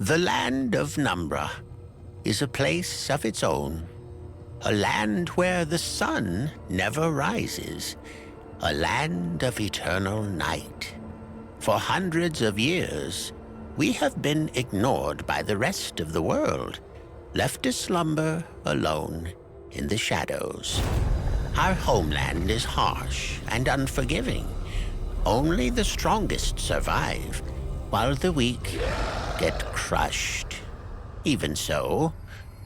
The land of Numbra is a place of its own. A land where the sun never rises. A land of eternal night. For hundreds of years, we have been ignored by the rest of the world, left to slumber alone in the shadows. Our homeland is harsh and unforgiving. Only the strongest survive, while the weak get crushed. Even so,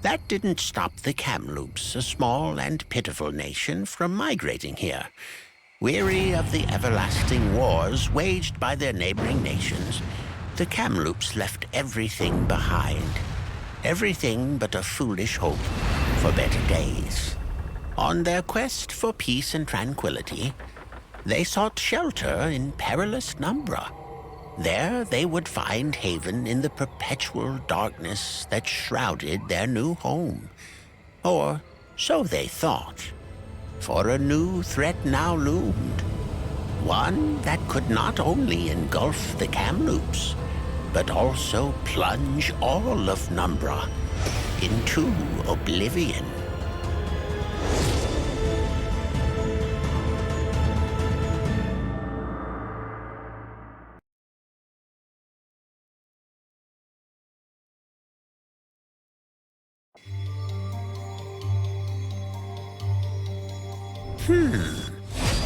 that didn't stop the Kamloops, a small and pitiful nation, from migrating here. Weary of the everlasting wars waged by their neighboring nations, the Kamloops left everything behind. Everything but a foolish hope for better days. On their quest for peace and tranquility, they sought shelter in perilous Numbra. There they would find haven in the perpetual darkness that shrouded their new home. Or so they thought. For a new threat now loomed. One that could not only engulf the Kamloops, but also plunge all of Numbra into oblivion.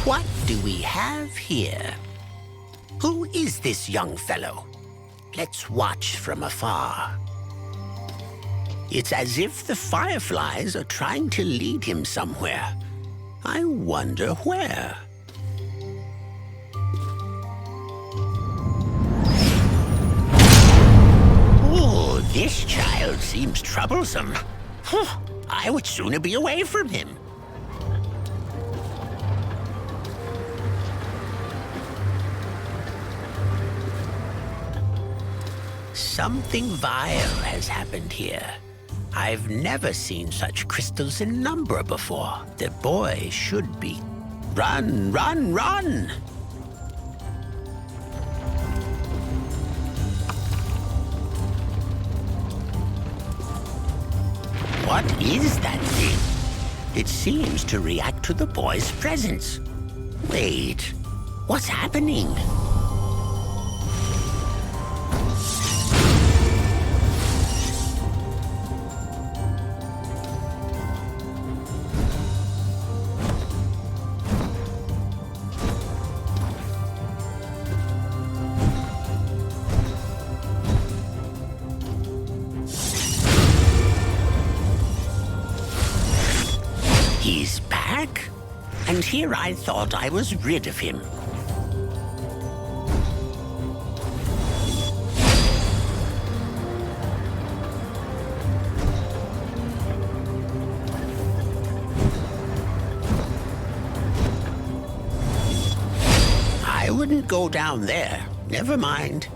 What do we have here? Who is this young fellow? Let's watch from afar. It's as if the fireflies are trying to lead him somewhere. I wonder where. Oh, this child seems troublesome. I would sooner be away from him. Something vile has happened here. I've never seen such crystals in Numbra before. The boy should be... Run, run, run! What is that thing? It seems to react to the boy's presence. Wait, what's happening? He's back? And here I thought I was rid of him. I wouldn't go down there. Never mind.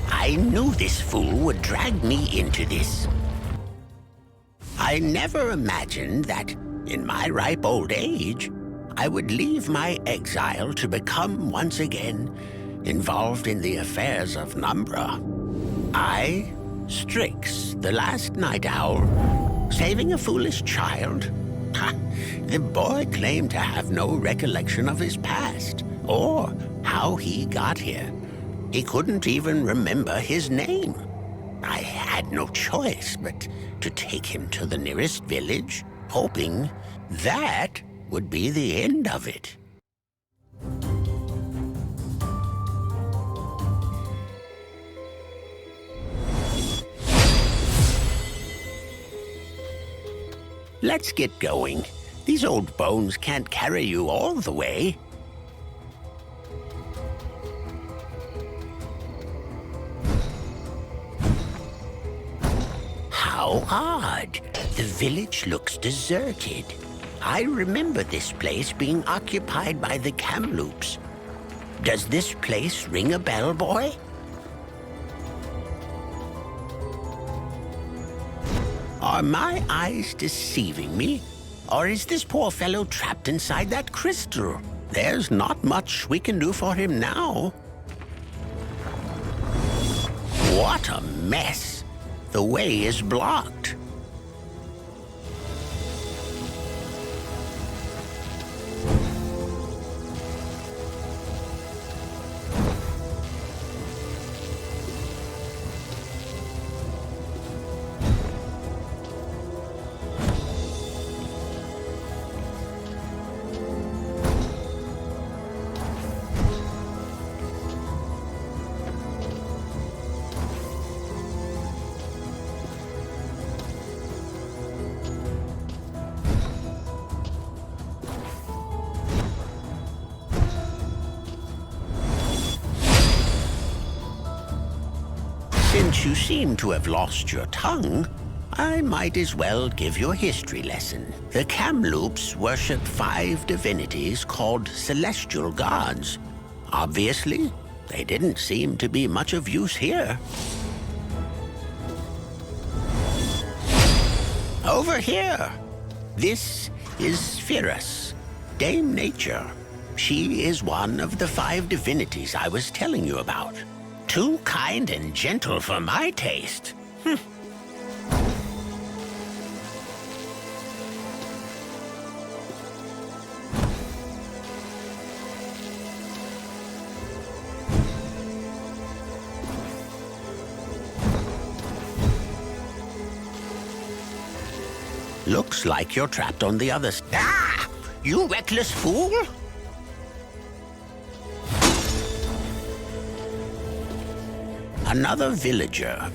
I knew this fool would drag me into this. I never imagined that, in my ripe old age, I would leave my exile to become once again involved in the affairs of Numbra. I, Strix, the last night owl, saving a foolish child? Ha! The boy claimed to have no recollection of his past, or how he got here. He couldn't even remember his name. I had no choice but to take him to the nearest village, hoping that would be the end of it. Let's get going. These old bones can't carry you all the way. How odd. The village looks deserted. I remember this place being occupied by the Kamloops. Does this place ring a bell, boy? Are my eyes deceiving me? Or is this poor fellow trapped inside that crystal? There's not much we can do for him now. What a mess! The way is blocked. Since you seem to have lost your tongue, I might as well give you a history lesson. The Kamloops worship 5 divinities called celestial gods. Obviously, they didn't seem to be much of use here. Over here! This is Perilous, Dame Nature. She is one of the 5 divinities I was telling you about. Too kind and gentle for my taste. Looks like you're trapped on the other side. Ah! You reckless fool! Another villager.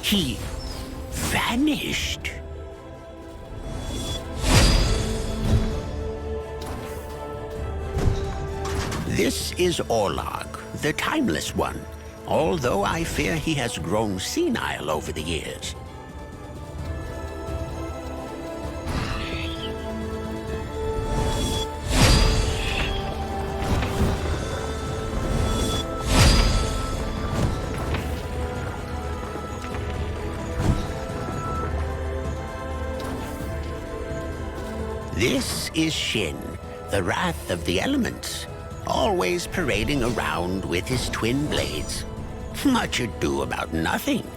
He vanished. This is Prologue, the timeless one, although I fear he has grown senile over the years. This is Shin, the wrath of the elements, always parading around with his twin blades. Much ado about nothing.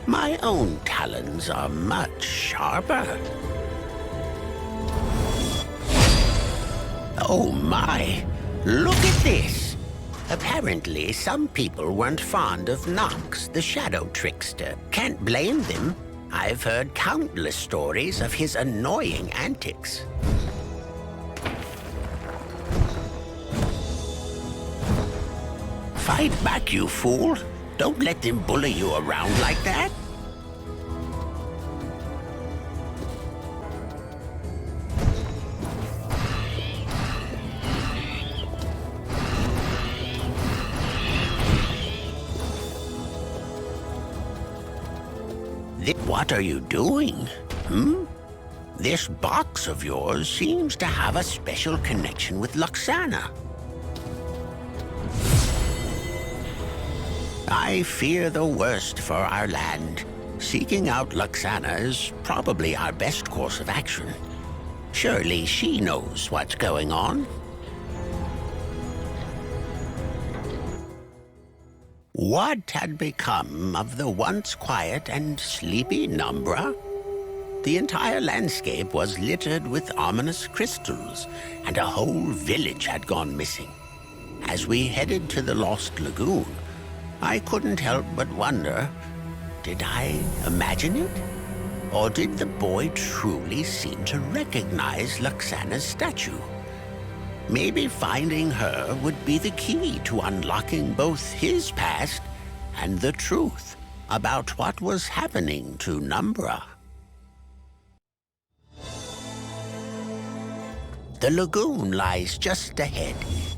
My own talons are much sharper. Oh my, look at this! Apparently, some people weren't fond of Nox, the shadow trickster. Can't blame them. I've heard countless stories of his annoying antics. Fight back, you fool! Don't let them bully you around like that! What are you doing? This box of yours seems to have a special connection with Luxana. I fear the worst for our land. Seeking out Luxana is probably our best course of action. Surely she knows what's going on. What had become of the once quiet and sleepy Numbra? The entire landscape was littered with ominous crystals, and a whole village had gone missing. As we headed to the Lost Lagoon, I couldn't help but wonder, did I imagine it? Or did the boy truly seem to recognize Luxana's statue? Maybe finding her would be the key to unlocking both his past and the truth about what was happening to Numbra. The lagoon lies just ahead,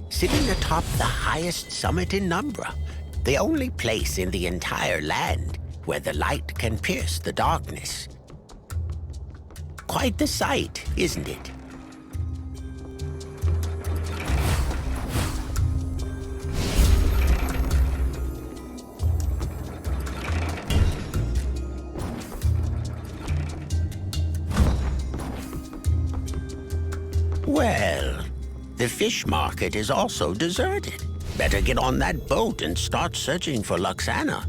sitting atop the highest summit in Numbra, the only place in the entire land where the light can pierce the darkness. Quite the sight, isn't it? Well, the fish market is also deserted. Better get on that boat and start searching for Luxana.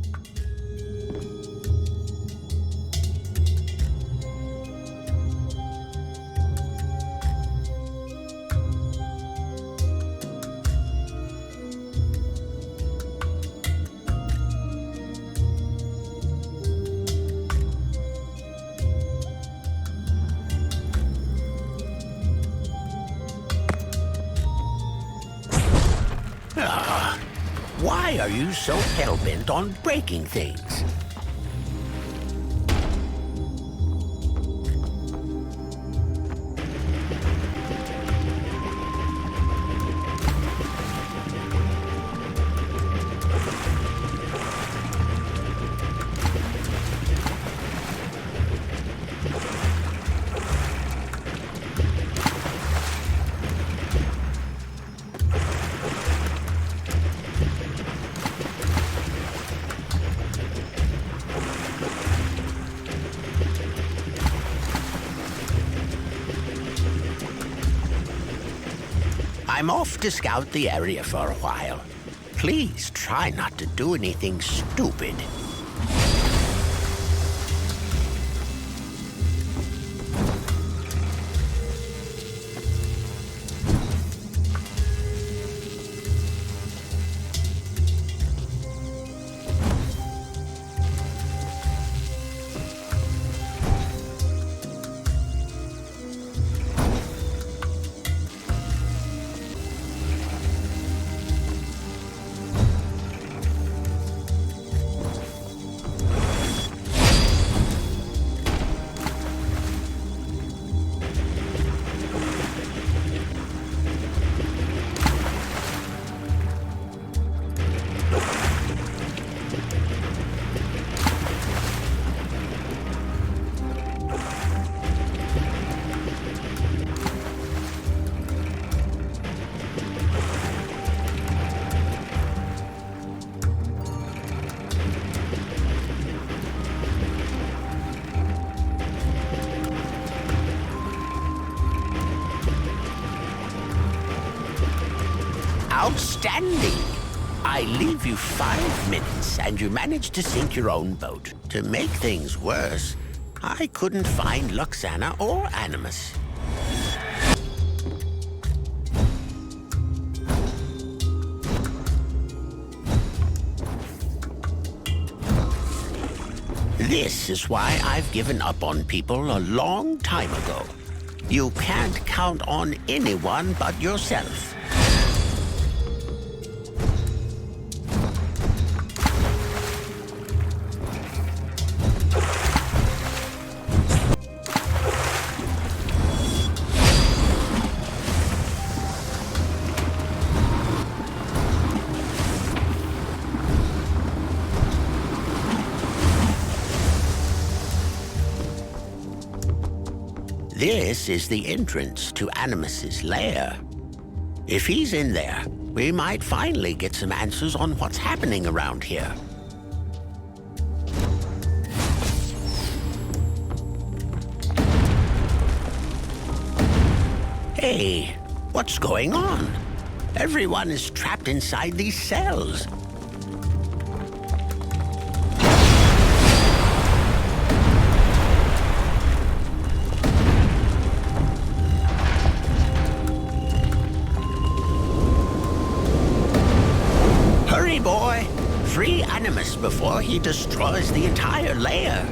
Why are you so hell-bent on breaking things? I'm off to scout the area for a while. Please try not to do anything stupid. Outstanding! I leave you 5 minutes, and you managed to sink your own boat. To make things worse, I couldn't find Luxana or Animus. This is why I've given up on people a long time ago. You can't count on anyone but yourself. This is the entrance to Animus's lair. If he's in there, we might finally get some answers on what's happening around here. Hey, what's going on? Everyone is trapped inside these cells. Hurry, boy! Free Animus before he destroys the entire lair.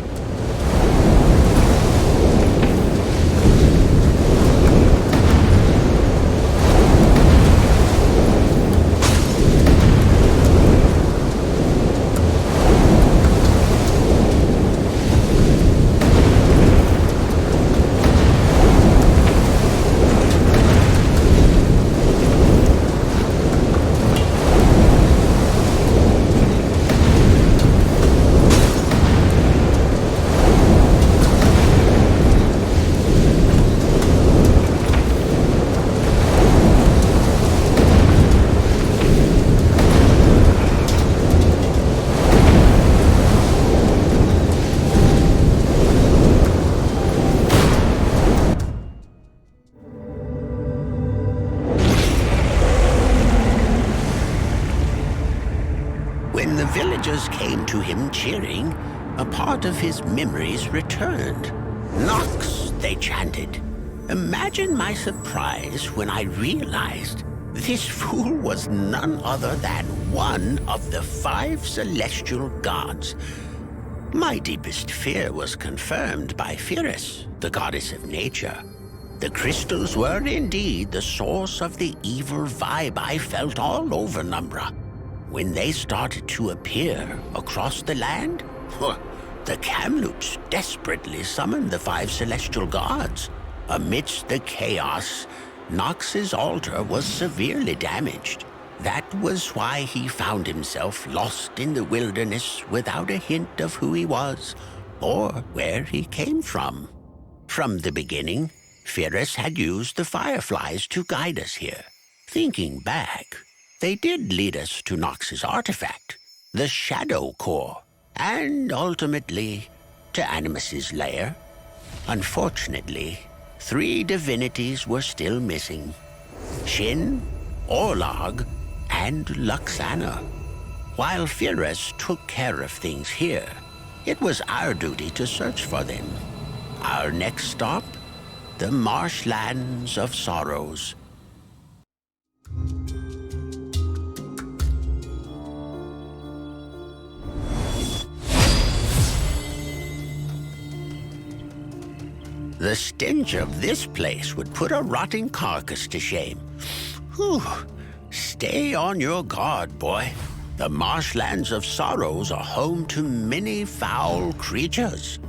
creatures came to him cheering, a part of his memories returned. "Nox," they chanted. Imagine my surprise when I realized this fool was none other than one of the 5 celestial gods. My deepest fear was confirmed by Perilous, the goddess of nature. The crystals were indeed the source of the evil vibe I felt all over Numbra. When they started to appear across the land, the Kamloops desperately summoned the 5 celestial gods. Amidst the chaos, Nox's altar was severely damaged. That was why he found himself lost in the wilderness without a hint of who he was or where he came from. From the beginning, Perilous had used the fireflies to guide us here. Thinking back, they did lead us to Nox's artifact, the Shadow Core, and ultimately to Animus's lair. Unfortunately, 3 divinities were still missing: Shin, Orlog, and Luxana. While Perilous took care of things here, it was our duty to search for them. Our next stop, the Marshlands of Sorrows. The stench of this place would put a rotting carcass to shame. Whew. Stay on your guard, boy. The Marshlands of Sorrows are home to many foul creatures.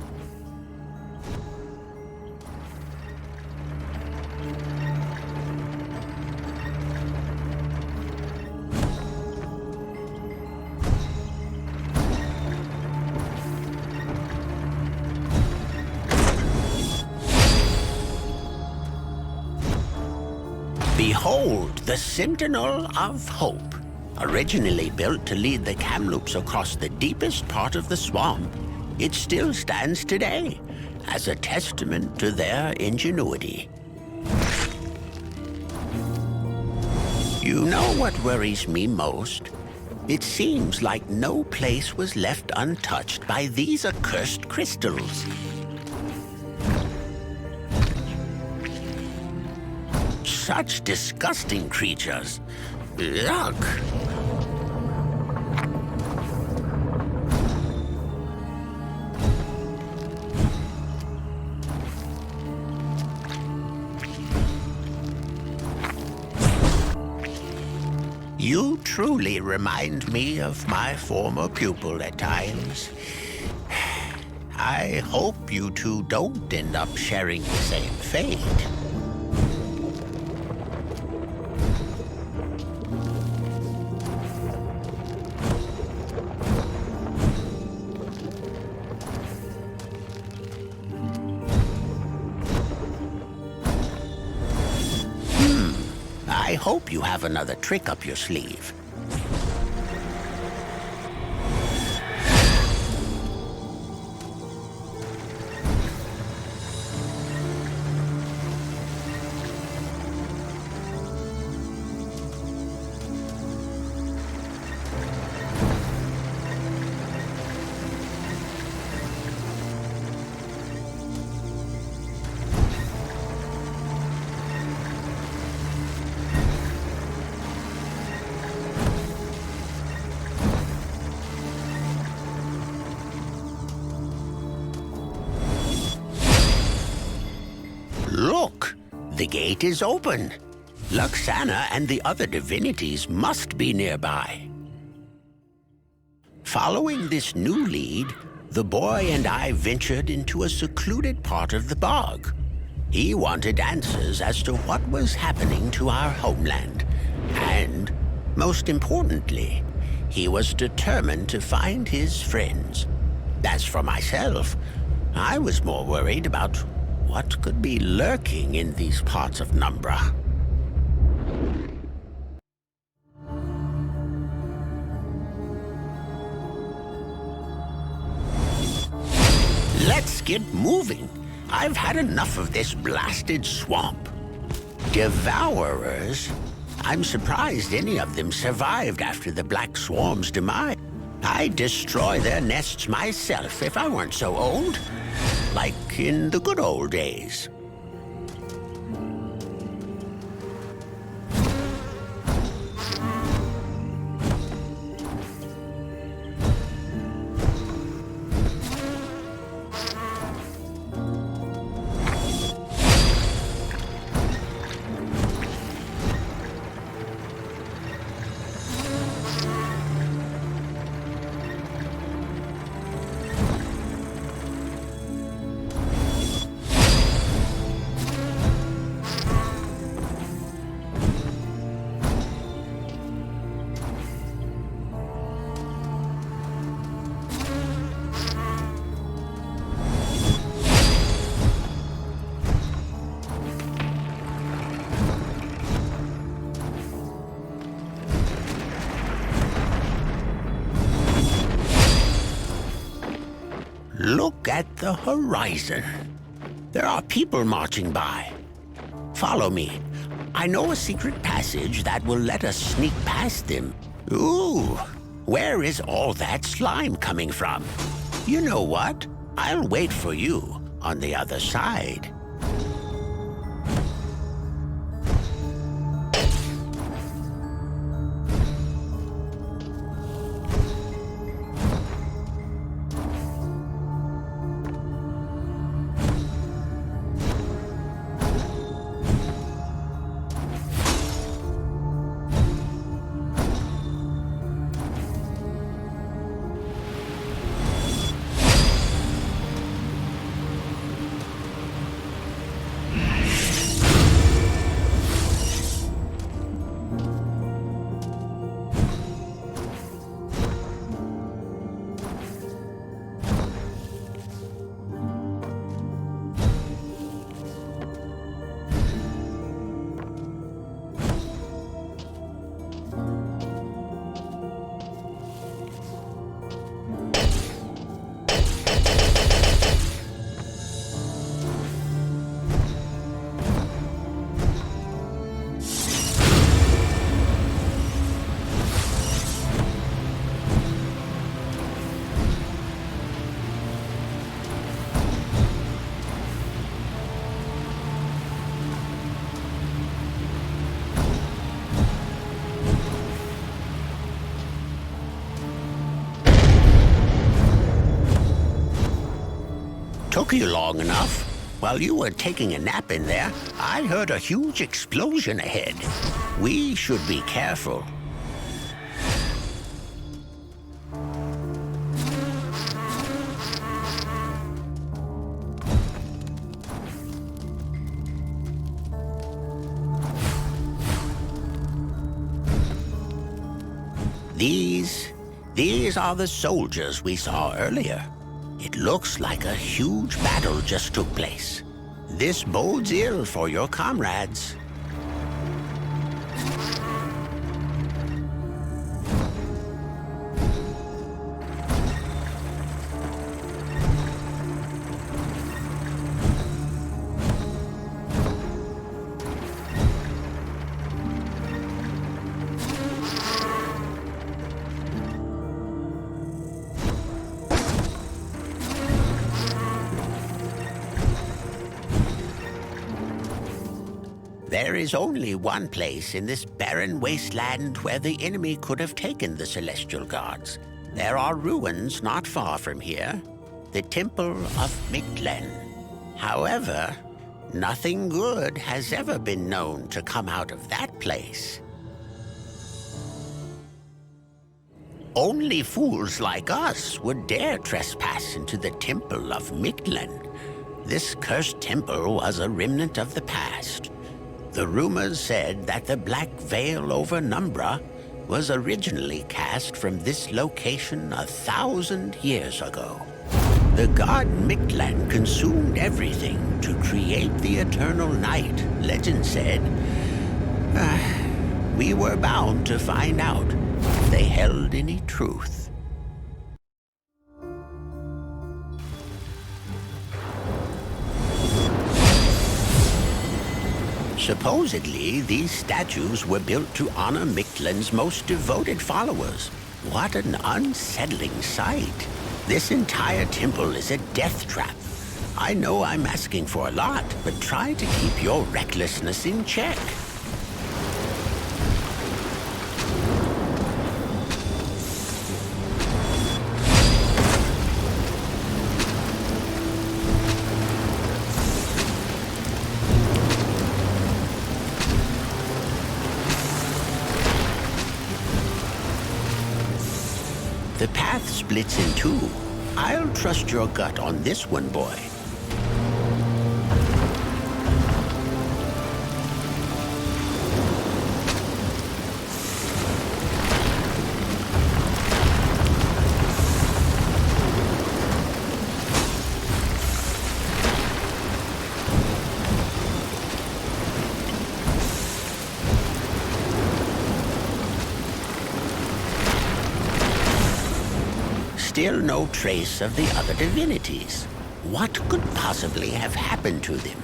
Behold the Sentinel of Hope. Originally built to lead the Kamloops across the deepest part of the swamp, it still stands today as a testament to their ingenuity. You know what worries me most? It seems like no place was left untouched by these accursed crystals. Such disgusting creatures. Yuck. You truly remind me of my former pupil at times. I hope you two don't end up sharing the same fate. I hope you have another trick up your sleeve. Look, the gate is open. Luxana and the other divinities must be nearby. Following this new lead, the boy and I ventured into a secluded part of the bog. He wanted answers as to what was happening to our homeland. And, most importantly, he was determined to find his friends. As for myself, I was more worried about what could be lurking in these parts of Numbra. Let's get moving. I've had enough of this blasted swamp. Devourers? I'm surprised any of them survived after the Black Swarm's demise. I'd destroy their nests myself if I weren't so old. Like in the good old days. Look at the horizon. There are people marching by. Follow me. I know a secret passage that will let us sneak past them. Ooh, where is all that slime coming from? You know what? I'll wait for you on the other side. Took you long enough. While you were taking a nap in there, I heard a huge explosion ahead. We should be careful. These are the soldiers we saw earlier. It looks like a huge battle just took place. This bodes ill for your comrades. There is only one place in this barren wasteland where the enemy could have taken the celestial gods. There are ruins not far from here, the Temple of Mictlan. However, nothing good has ever been known to come out of that place. Only fools like us would dare trespass into the Temple of Mictlan. This cursed temple was a remnant of the past. The rumors said that the black veil over Numbra was originally cast from this location 1,000 years ago. The god Mictlan consumed everything to create the eternal night, legend said. We were bound to find out if they held any truth. Supposedly, these statues were built to honor Mictlan's most devoted followers. What an unsettling sight. This entire temple is a death trap. I know I'm asking for a lot, but try to keep your recklessness in check. The path splits in two. I'll trust your gut on this one, boy. Still no trace of the other divinities. What could possibly have happened to them?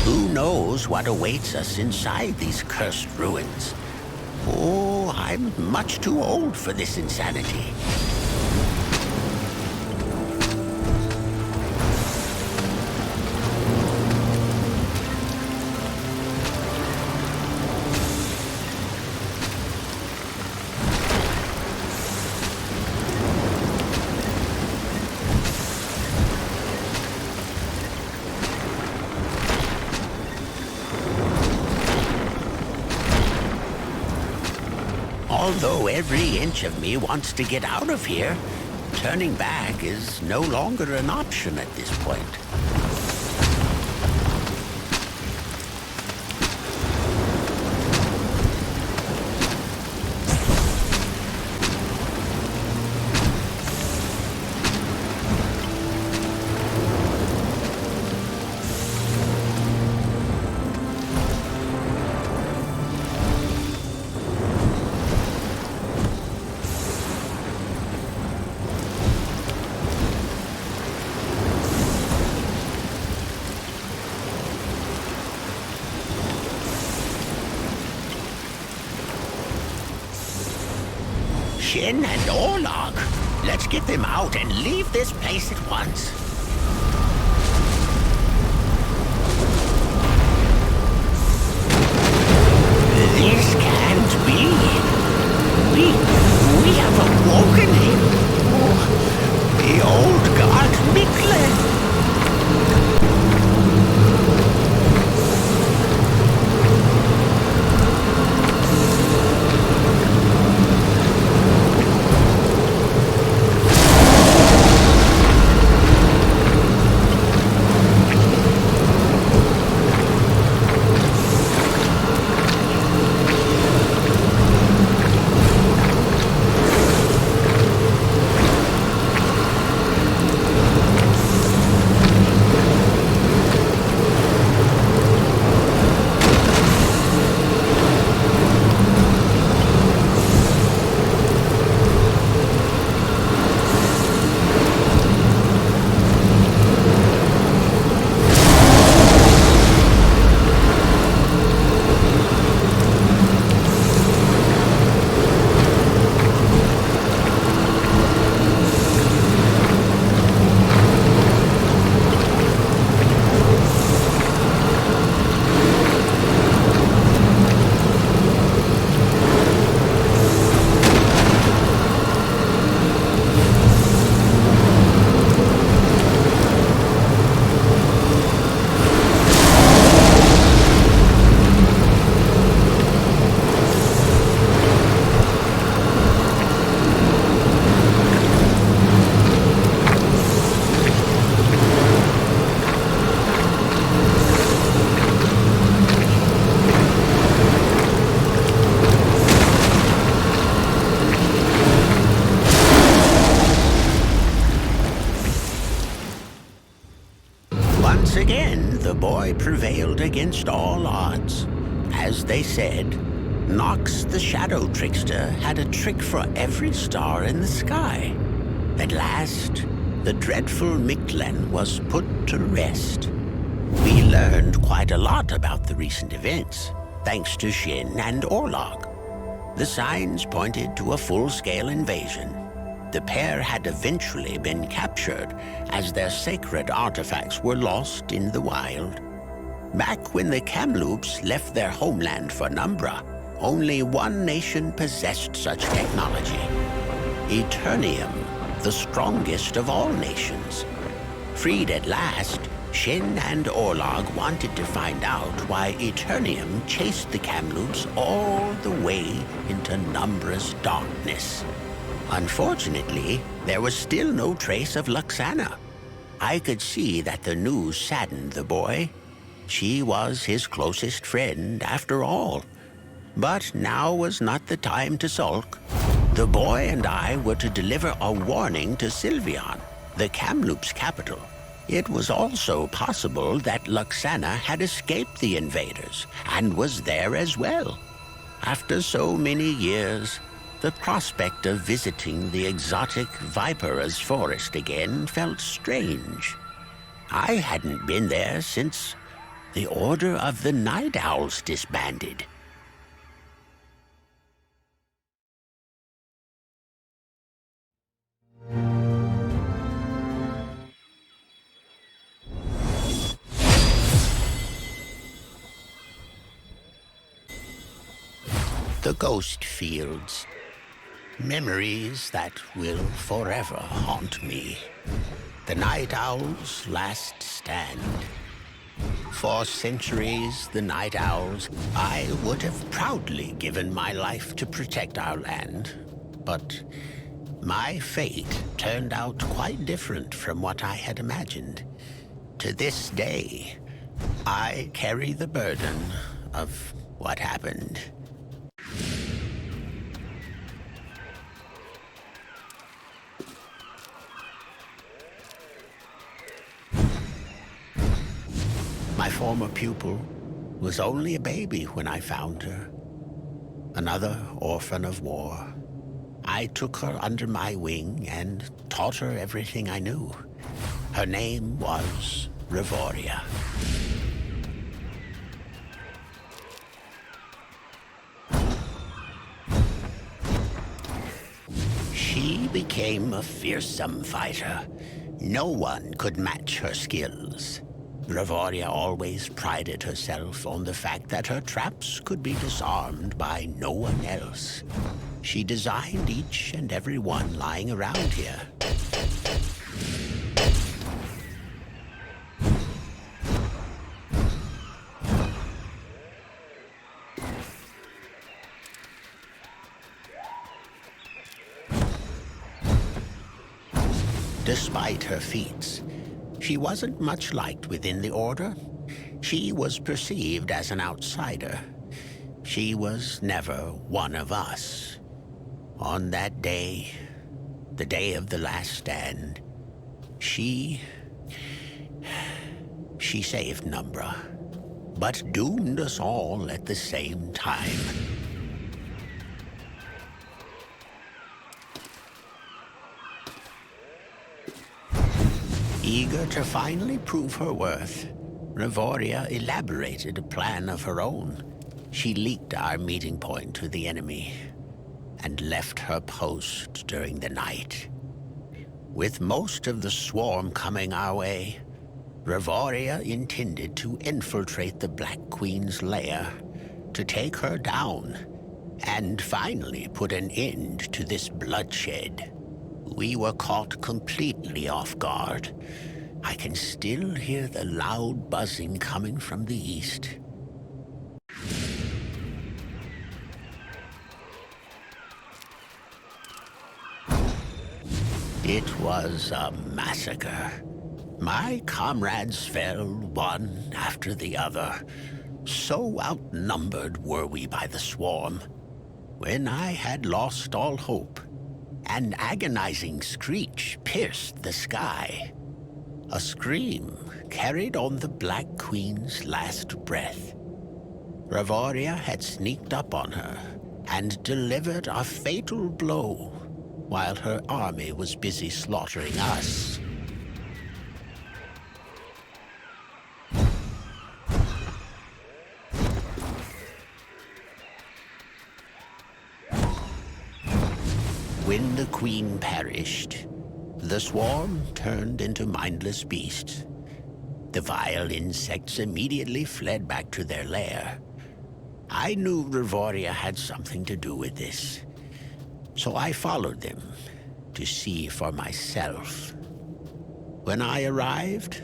Who knows what awaits us inside these cursed ruins? Oh, I'm much too old for this insanity. Although every inch of me wants to get out of here, turning back is no longer an option at this point. Shin and Orlog. Let's get them out and leave this place at once. This can't be. We have awoken him. Oh, the old god Mikle. boy prevailed against all odds. As they said, Nox the Shadow Trickster had a trick for every star in the sky. At last, the dreadful Mictlan was put to rest. We learned quite a lot about the recent events, thanks to Shin and Orlog. The signs pointed to a full-scale invasion. The pair had eventually been captured as their sacred artifacts were lost in the wild. Back when the Kamloops left their homeland for Numbra, only one nation possessed such technology: Eternium, the strongest of all nations. Freed at last, Shin and Orlog wanted to find out why Eternium chased the Kamloops all the way into Numbra's darkness. Unfortunately, there was still no trace of Luxana. I could see that the news saddened the boy. She was his closest friend, after all. But now was not the time to sulk. The boy and I were to deliver a warning to Sylvian, the Kamloops' capital. It was also possible that Luxana had escaped the invaders and was there as well. After so many years, the prospect of visiting the exotic Viper's forest again felt strange. I hadn't been there since the Order of the Night Owls disbanded. The ghost fields. Memories that will forever haunt me. The Night Owl's last stand. For centuries, the Night Owls, I would have proudly given my life to protect our land. But my fate turned out quite different from what I had imagined. To this day, I carry the burden of what happened. My former pupil was only a baby when I found her. Another orphan of war. I took her under my wing and taught her everything I knew. Her name was Revoria. She became a fearsome fighter. No one could match her skills. Revoria always prided herself on the fact that her traps could be disarmed by no one else. She designed each and every one lying around here. Despite her feats, she wasn't much liked within the Order. She was perceived as an outsider. She was never one of us. On that day, the day of the last stand, she saved Numbra, but doomed us all at the same time. Eager to finally prove her worth, Revoria elaborated a plan of her own. She leaked our meeting point to the enemy and left her post during the night. With most of the swarm coming our way, Revoria intended to infiltrate the Black Queen's lair, to take her down, and finally put an end to this bloodshed. We were caught completely off guard. I can still hear the loud buzzing coming from the east. It was a massacre. My comrades fell one after the other. So outnumbered were we by the swarm. When I had lost all hope, an agonizing screech pierced the sky. A scream carried on the Black Queen's last breath. Revoria had sneaked up on her and delivered a fatal blow while her army was busy slaughtering us. When the Queen perished, the swarm turned into mindless beasts. The vile insects immediately fled back to their lair. I knew Revoria had something to do with this, so I followed them to see for myself. When I arrived,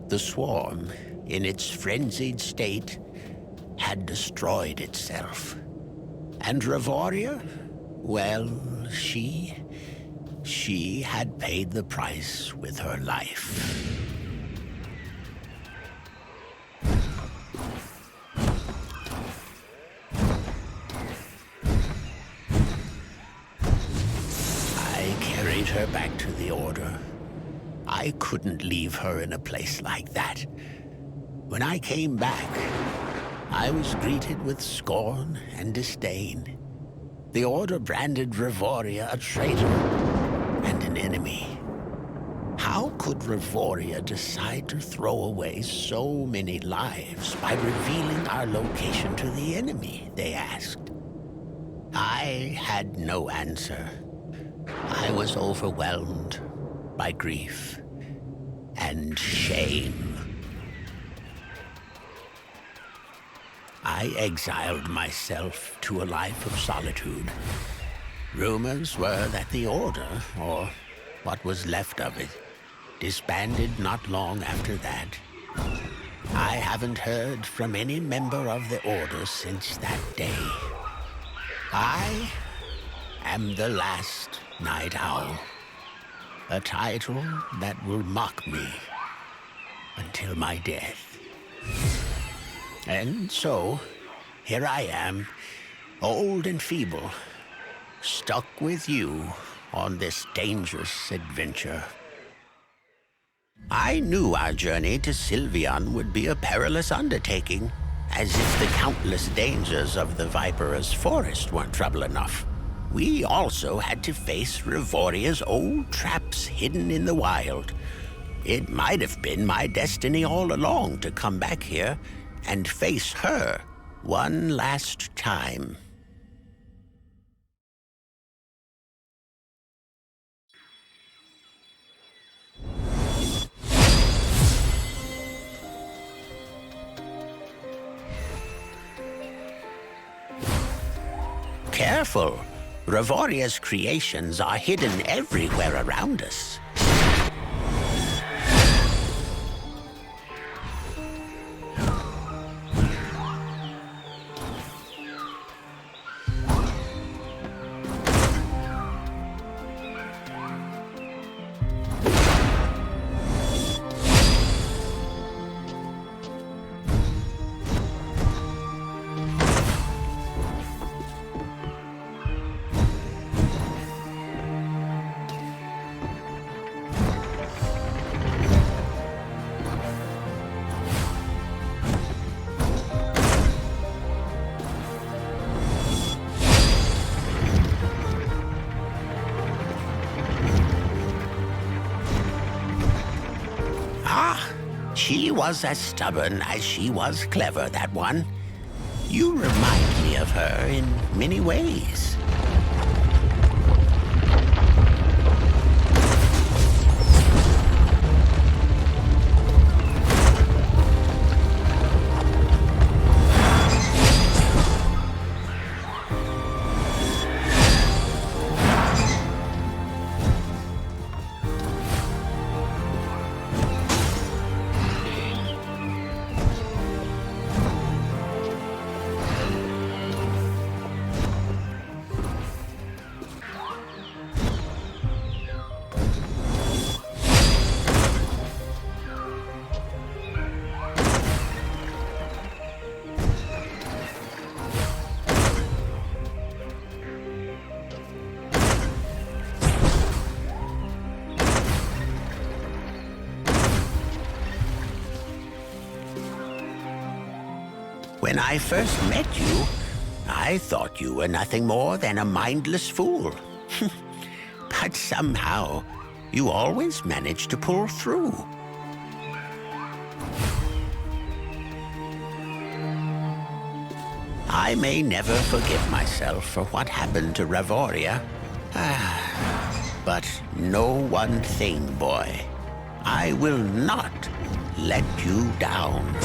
the swarm, in its frenzied state, had destroyed itself. And Revoria, well, she had paid the price with her life. I carried her back to the Order. I couldn't leave her in a place like that. When I came back, I was greeted with scorn and disdain. The Order branded Revoria a traitor and an enemy. How could Revoria decide to throw away so many lives by revealing our location to the enemy, they asked. I had no answer. I was overwhelmed by grief and shame. I exiled myself to a life of solitude. Rumors were that the Order, or what was left of it, disbanded not long after that. I haven't heard from any member of the Order since that day. I am the last Night Owl, a title that will mock me until my death. And so, here I am, old and feeble, stuck with you on this dangerous adventure. I knew our journey to Sylvian would be a perilous undertaking, as if the countless dangers of the Viperous Forest weren't trouble enough. We also had to face Revoria's old traps hidden in the wild. It might have been my destiny all along to come back here and face her one last time. Careful! Revoria's creations are hidden everywhere around us. She was as stubborn as she was clever, that one. You remind me of her in many ways. When I first met you, I thought you were nothing more than a mindless fool. But somehow, you always managed to pull through. I may never forgive myself for what happened to Ravoria. But know one thing, boy. I will not let you down.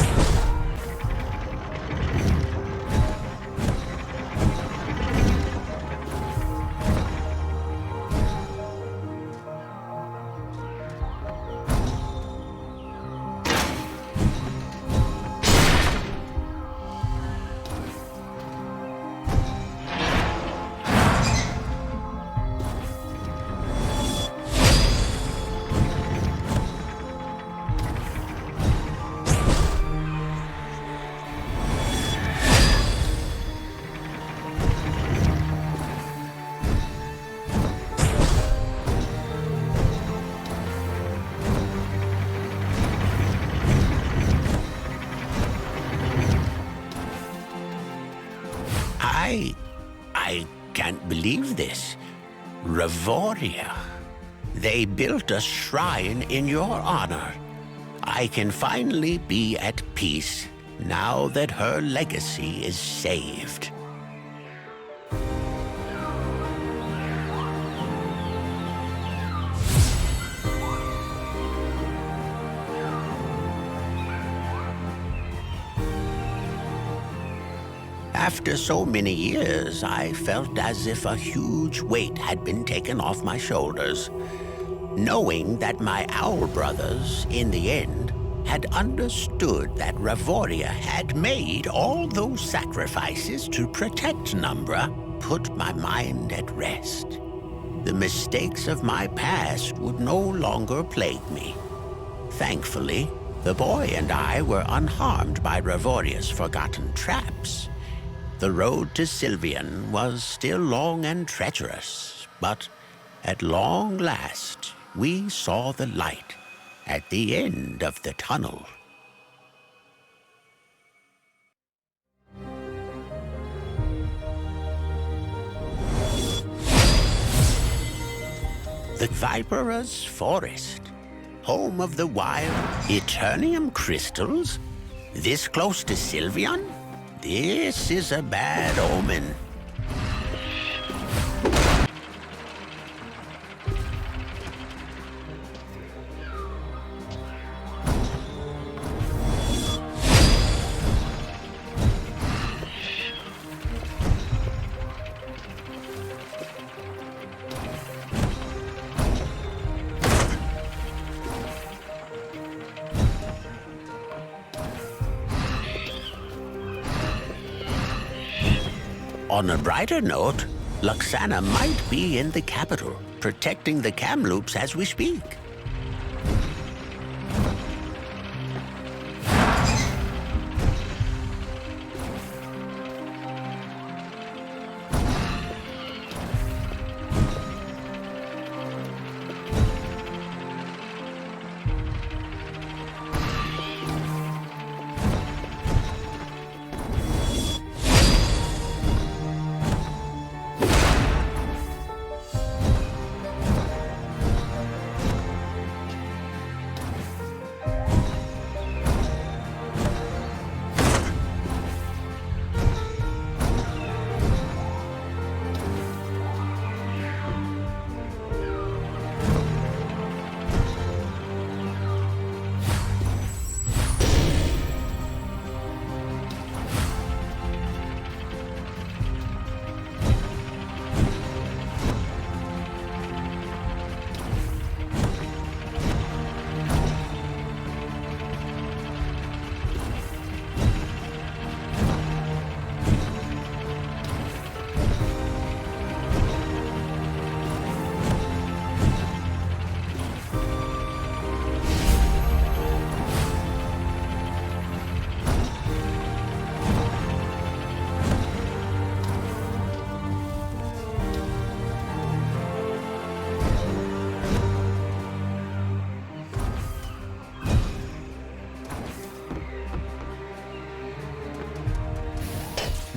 I can't believe this. Ravoria. They built a shrine in your honor. I can finally be at peace now that her legacy is saved. After so many years, I felt as if a huge weight had been taken off my shoulders, knowing that my owl brothers, in the end, had understood that Ravoria had made all those sacrifices to protect Numbra put my mind at rest. The mistakes of my past would no longer plague me. Thankfully, the boy and I were unharmed by Ravoria's forgotten traps. The road to Sylvian was still long and treacherous, but at long last, we saw the light at the end of the tunnel. The Viperous Forest, home of the wild Eternium crystals? This close to Sylvian? This is a bad omen. On a brighter note, Luxana might be in the capital, protecting the Kamloops as we speak.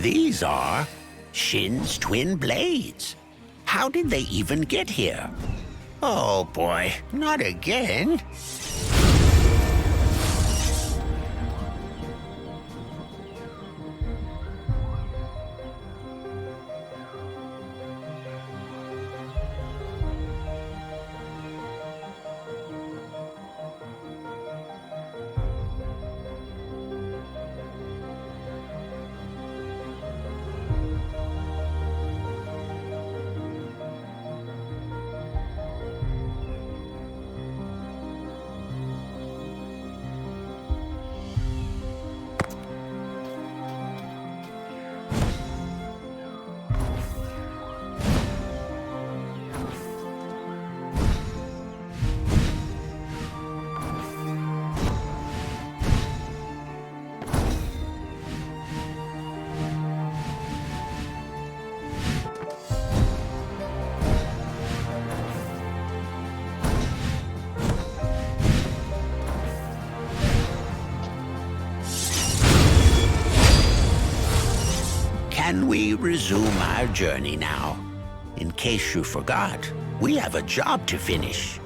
These are Shin's twin blades. How did they even get here? Oh boy, not again. Can we resume our journey now? In case you forgot, we have a job to finish.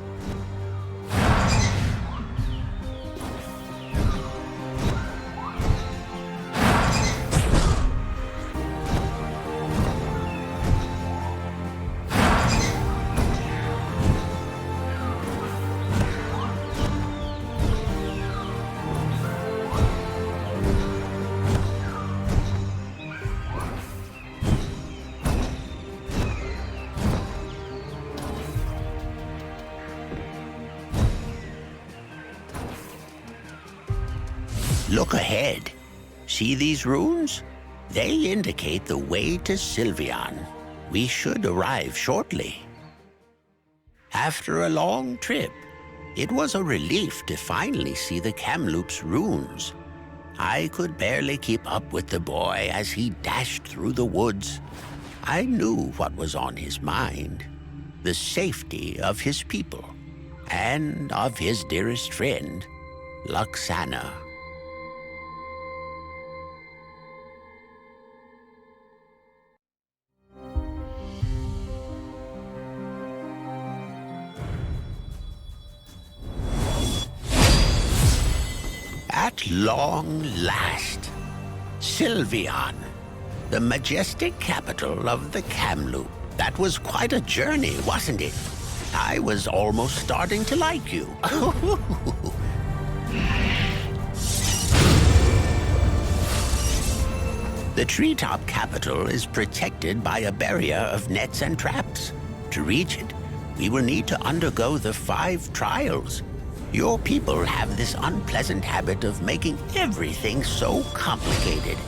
Look ahead. See these runes? They indicate the way to Sylvian. We should arrive shortly. After a long trip, it was a relief to finally see the Kamloops runes. I could barely keep up with the boy as he dashed through the woods. I knew what was on his mind: the safety of his people and of his dearest friend, Luxana. At long last, Sylvian, the majestic capital of the Kamloops. That was quite a journey, wasn't it? I was almost starting to like you. The treetop capital is protected by a barrier of nets and traps. To reach it, we will need to undergo the 5 trials. Your people have this unpleasant habit of making everything so complicated.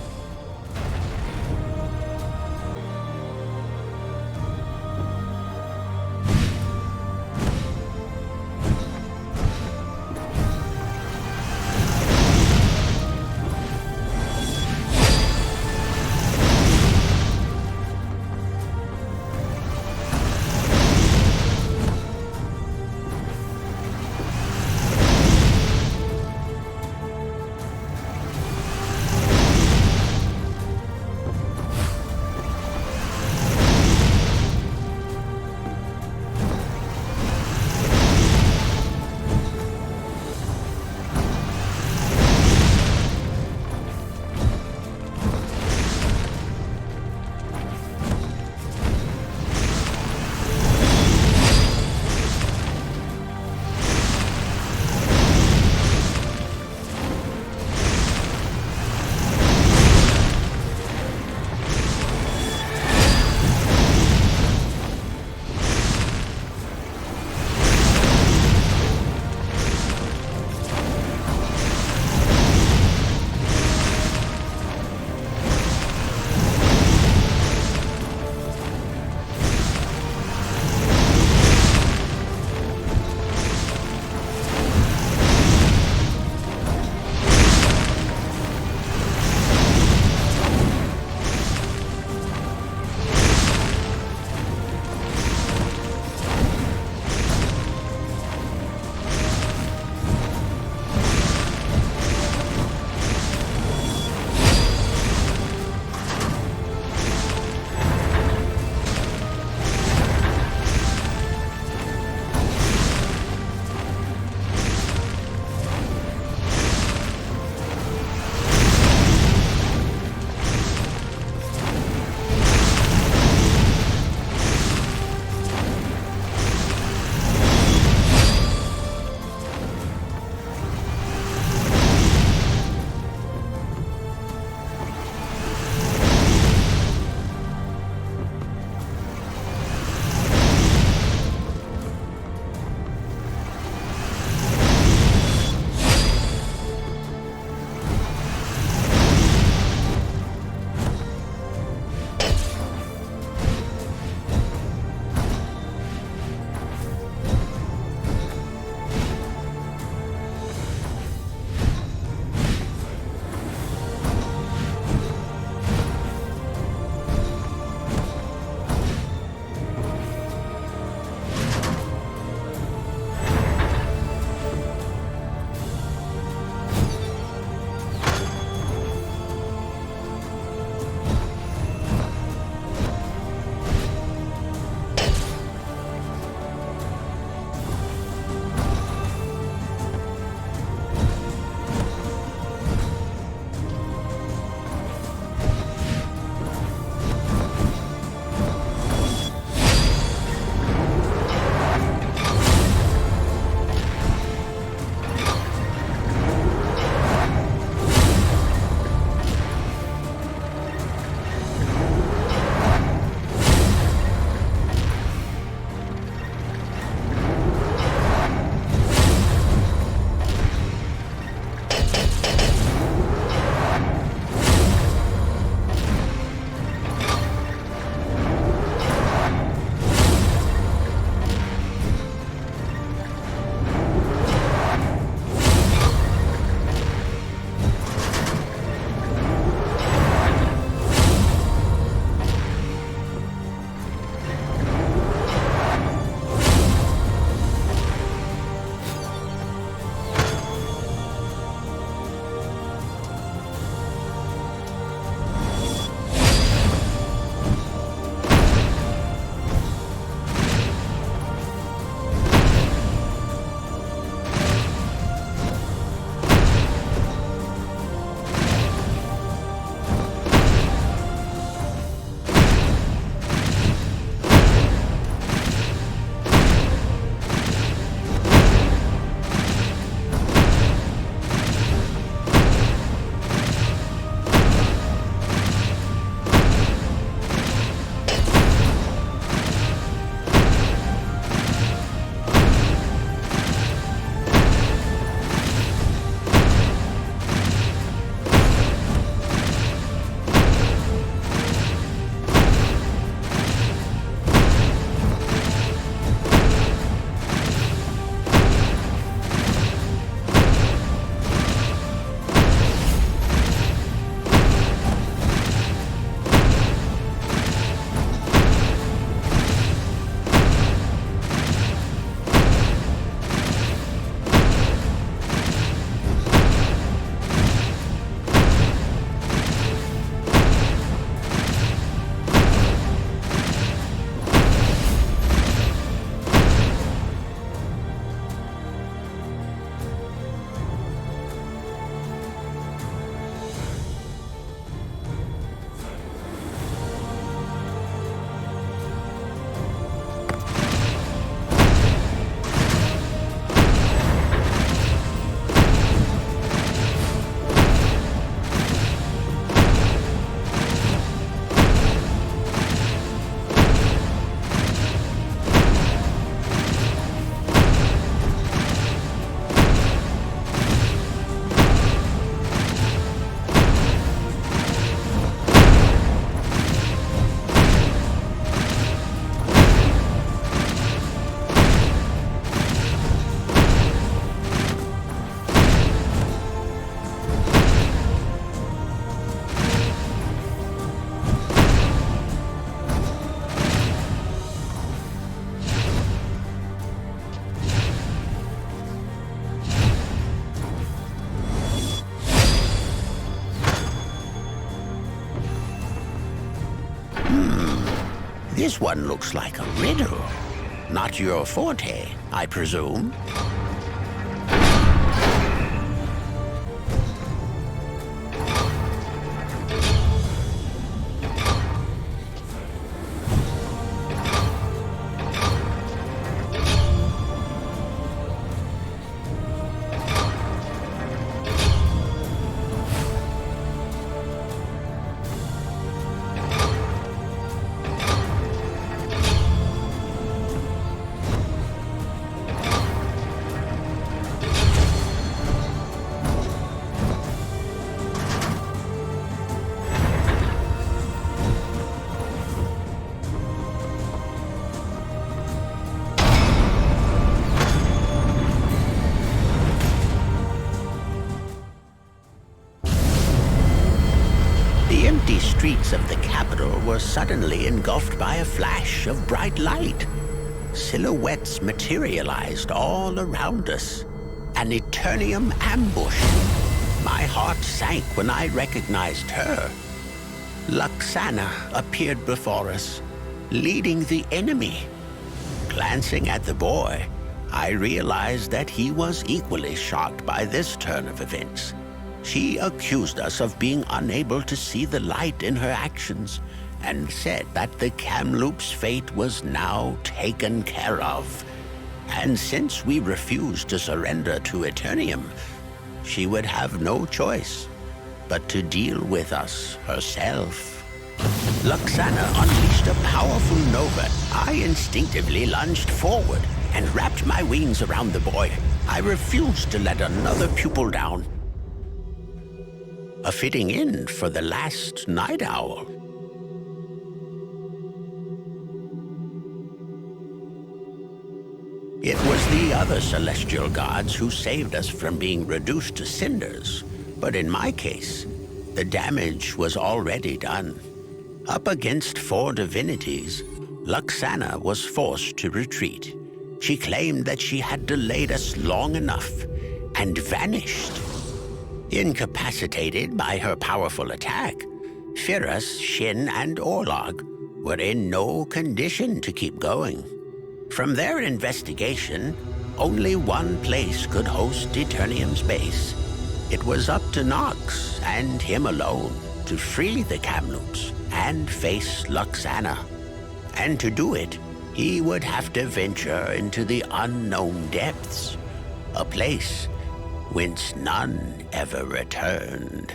This one looks like a riddle. Not your forte, I presume. The empty streets of the capital were suddenly engulfed by a flash of bright light. Silhouettes materialized all around us. An Eternium ambush. My heart sank when I recognized her. Luxana appeared before us, leading the enemy. Glancing at the boy, I realized that he was equally shocked by this turn of events. She accused us of being unable to see the light in her actions and said that the Kamloops' fate was now taken care of. And since we refused to surrender to Eternium, she would have no choice but to deal with us herself. Luxana unleashed a powerful nova. I instinctively lunged forward and wrapped my wings around the boy. I refused to let another pupil down. A fitting end for the last night owl. It was the other celestial gods who saved us from being reduced to cinders. But in my case, the damage was already done. Up against 4 divinities, Luxana was forced to retreat. She claimed that she had delayed us long enough and vanished. Incapacitated by her powerful attack, Firas, Shin, and Orlog were in no condition to keep going. From their investigation, only one place could host Eternium's base. It was up to Nox and him alone to free the Kamloops and face Luxana. And to do it, he would have to venture into the unknown depths, a place whence none ever returned.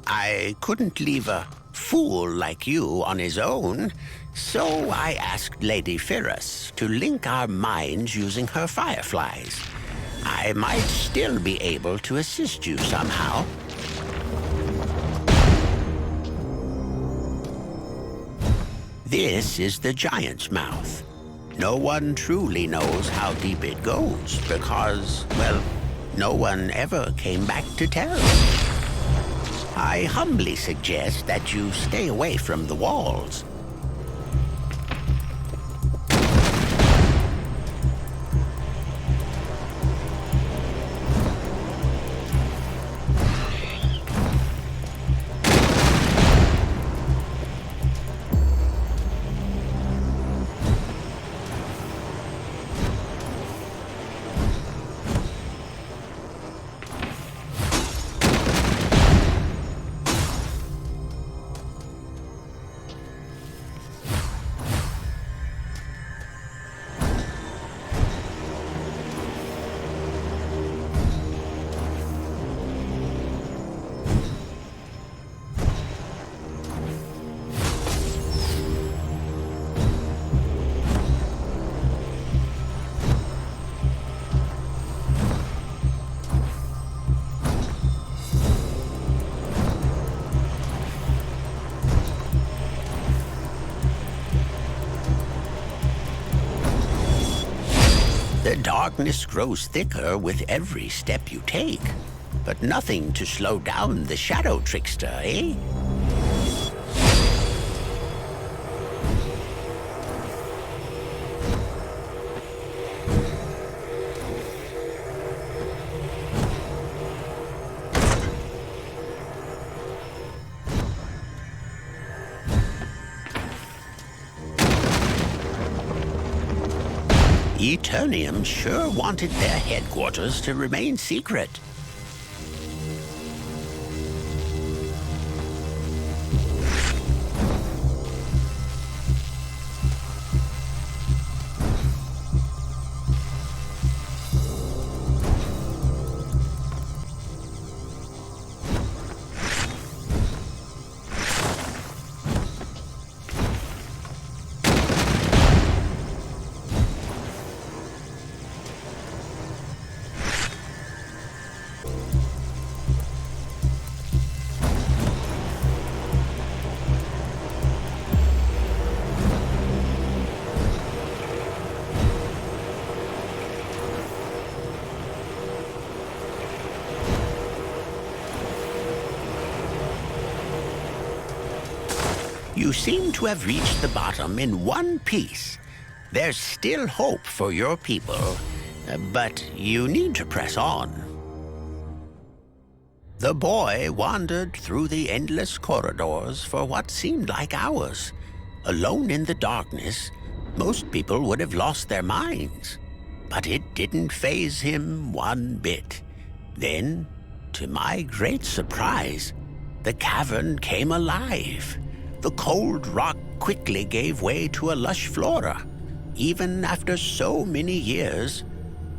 I couldn't leave a fool like you on his own, so I asked Lady Firas to link our minds using her fireflies. I might still be able to assist you somehow. This is the Giant's Mouth. No one truly knows how deep it goes because, well, no one ever came back to tell. I humbly suggest that you stay away from the walls. darkness grows thicker with every step you take, but nothing to slow down the shadow trickster, eh? Eternium sure wanted their headquarters to remain secret. You seem to have reached the bottom in one piece. There's still hope for your people, but you need to press on. The boy wandered through the endless corridors for what seemed like hours. Alone in the darkness, most people would have lost their minds. But it didn't faze him one bit. Then, to my great surprise, the cavern came alive. The cold rock quickly gave way to a lush flora. Even after so many years,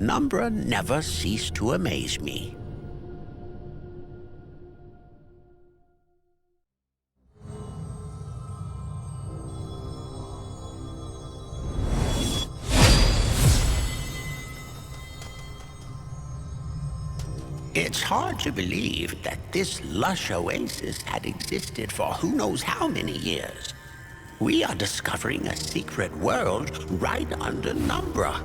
Numbra never ceased to amaze me. It's hard to believe that this lush oasis had existed for who knows how many years. We are discovering a secret world right under Numbra.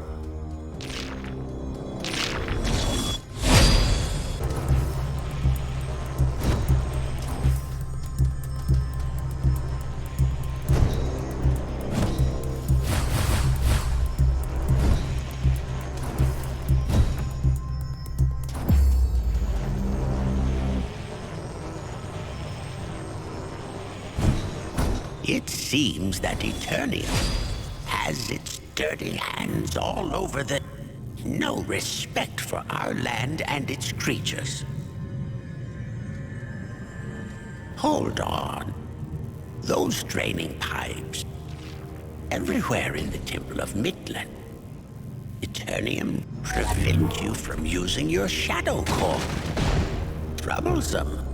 It seems that Eternium has its dirty hands all over the... No respect for our land and its creatures. Hold on. Those draining pipes. Everywhere in the Temple of Midland. Eternium prevent you from using your shadow core. Troublesome.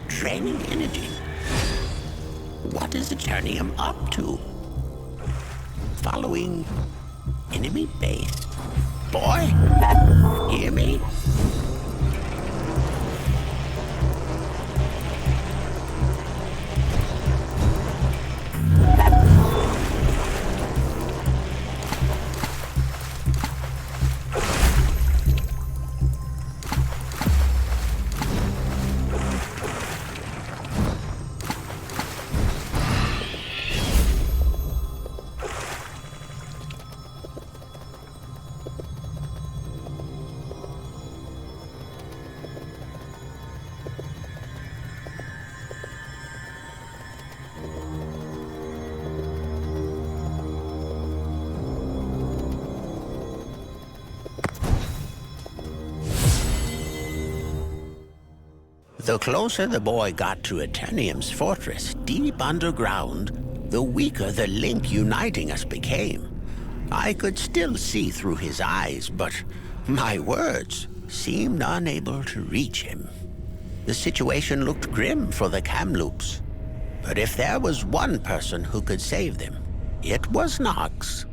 Draining energy. What is Eternium up to? Following enemy base. Boy, hear me? The closer the boy got to Eternium's fortress, deep underground, the weaker the link uniting us became. I could still see through his eyes, but my words seemed unable to reach him. The situation looked grim for the Kamloops. But if there was one person who could save them, it was Nox.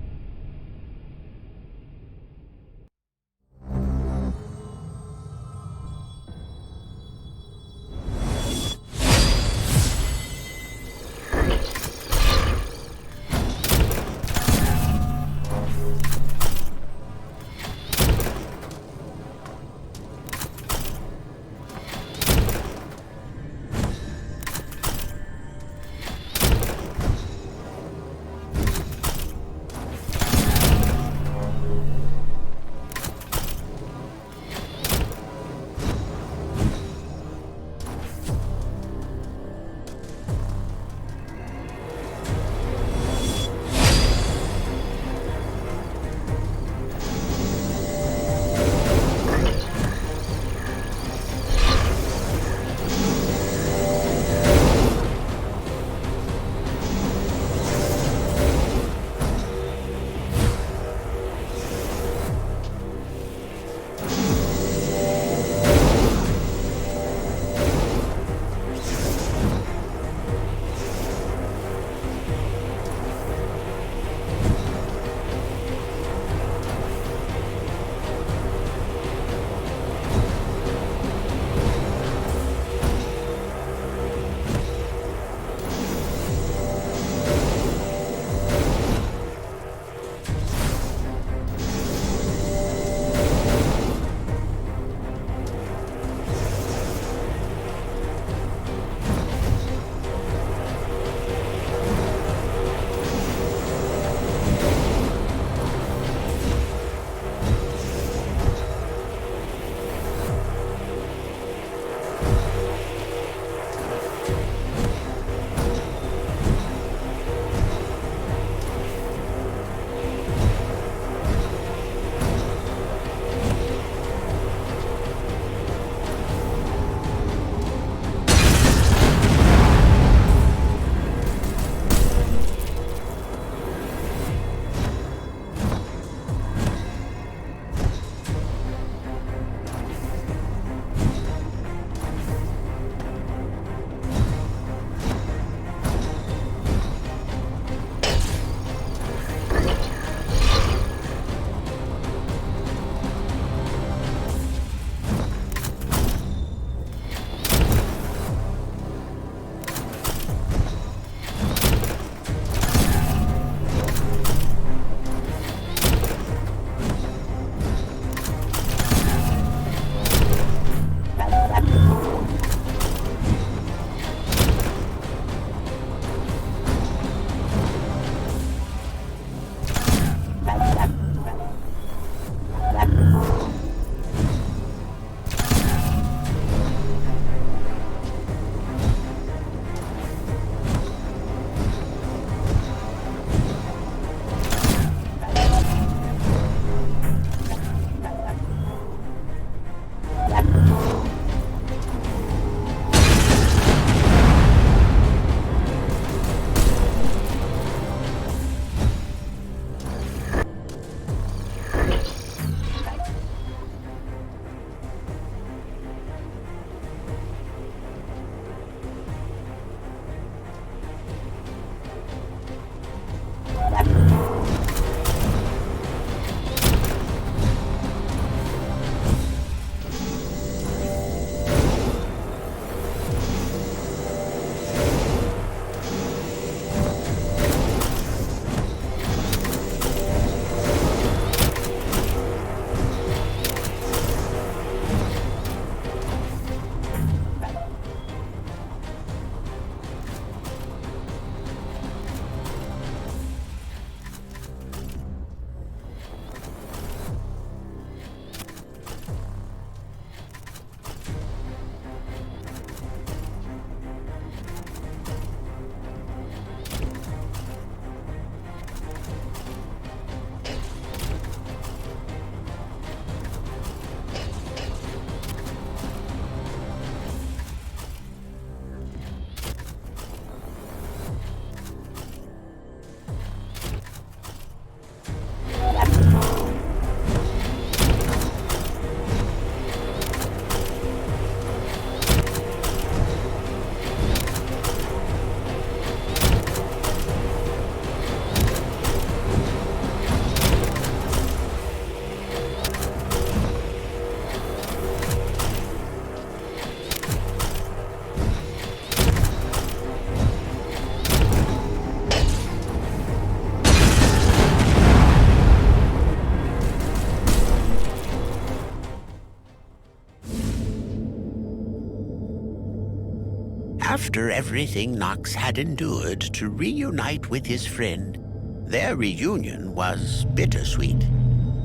After everything Nox had endured to reunite with his friend, their reunion was bittersweet.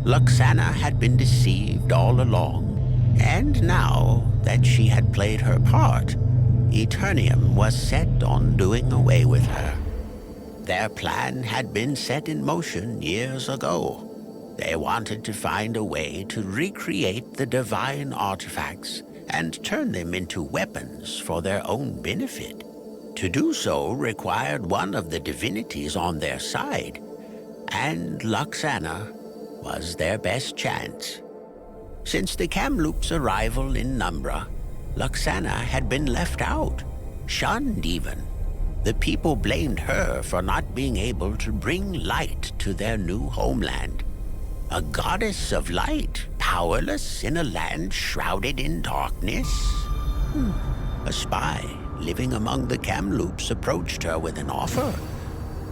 Luxana had been deceived all along, and now that she had played her part, Eternium was set on doing away with her. Their plan had been set in motion years ago. They wanted to find a way to recreate the divine artifacts and turn them into weapons for their own benefit. To do so required one of the divinities on their side, and Luxana was their best chance. Since the Kamloops' arrival in Numbra, Luxana had been left out, shunned even. The people blamed her for not being able to bring light to their new homeland. A goddess of light, powerless in a land shrouded in darkness? A spy living among the Kamloops approached her with an offer.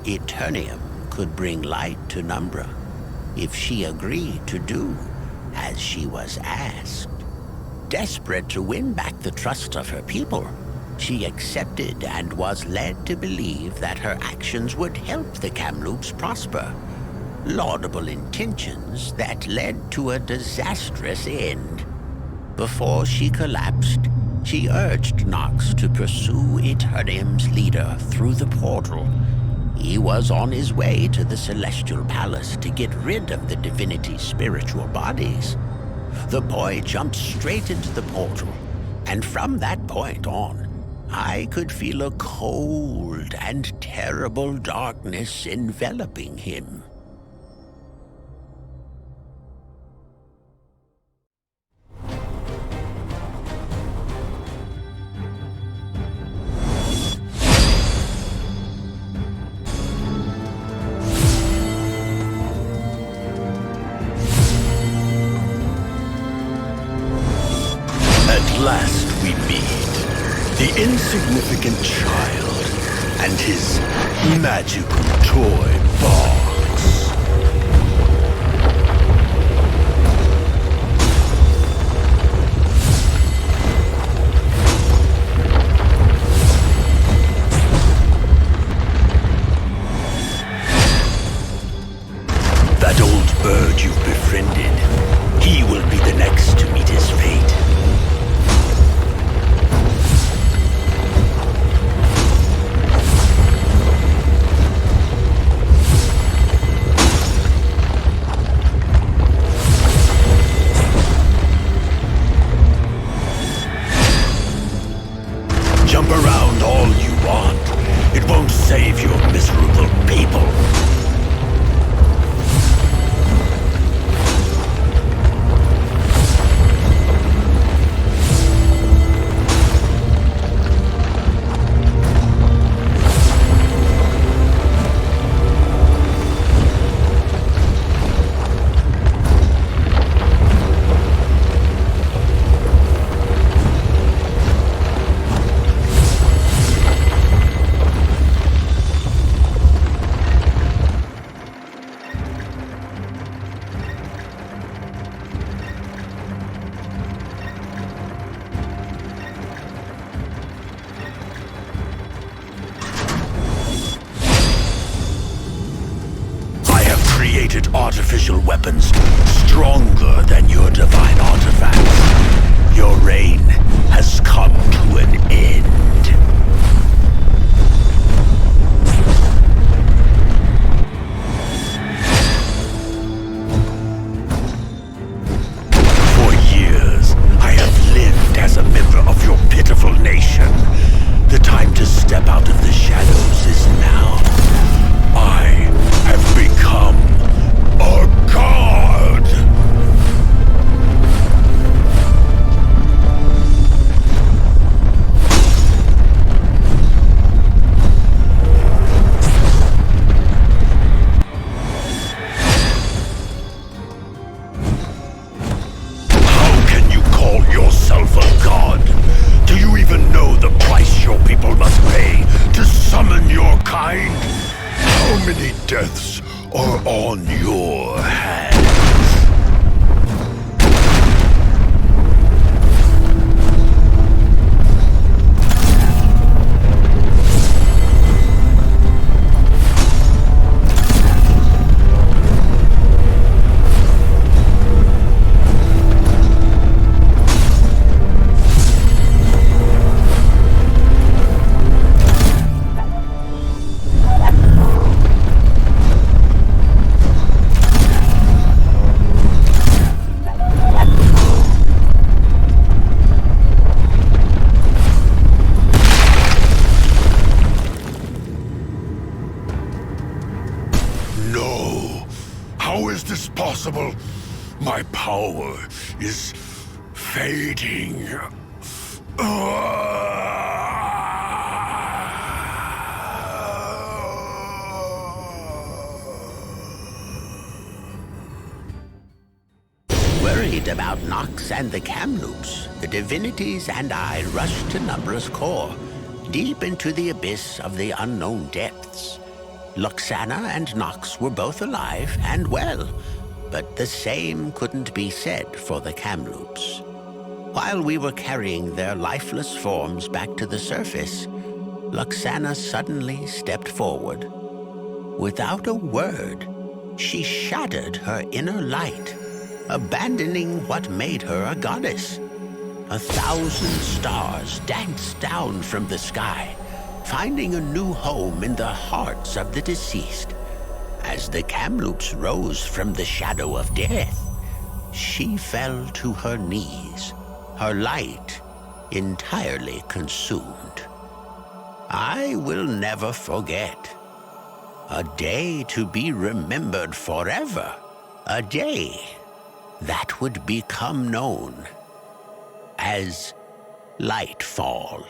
Eternium could bring light to Numbra if she agreed to do as she was asked. Desperate to win back the trust of her people, she accepted and was led to believe that her actions would help the Kamloops prosper. Laudable intentions that led to a disastrous end. Before she collapsed, she urged Nox to pursue Eternium's leader through the portal. He was on his way to the Celestial Palace to get rid of the divinity's spiritual bodies. The boy jumped straight into the portal, and from that point on, I could feel a cold and terrible darkness enveloping him. At last we meet the insignificant child and his magical toy box. That old bird you've befriended, he will be the next to meet his fate. Jump around all you want. It won't save your miserable people. Created artificial weapons stronger than your divine artifacts. Your reign has come to an end. For years, I have lived as a member of your pitiful nation. The time to step out of the shadows is now. I have become a god! How can you call yourself a god? Do you even know the price your people must pay to summon your kind? How many deaths are on your hands? How is this possible? My power is fading. Worried about Nox and the Kamloops, the divinities and I rushed to Numbra's core, deep into the abyss of the unknown depths. Luxana and Nox were both alive and well, but the same couldn't be said for the Kamloops. While we were carrying their lifeless forms back to the surface, Luxana suddenly stepped forward. Without a word, she shattered her inner light, abandoning what made her a goddess. 1,000 stars danced down from the sky, finding a new home in the hearts of the deceased. As the Kamloops rose from the shadow of death, she fell to her knees, her light entirely consumed. I will never forget. A day to be remembered forever. A day that would become known as Lightfall.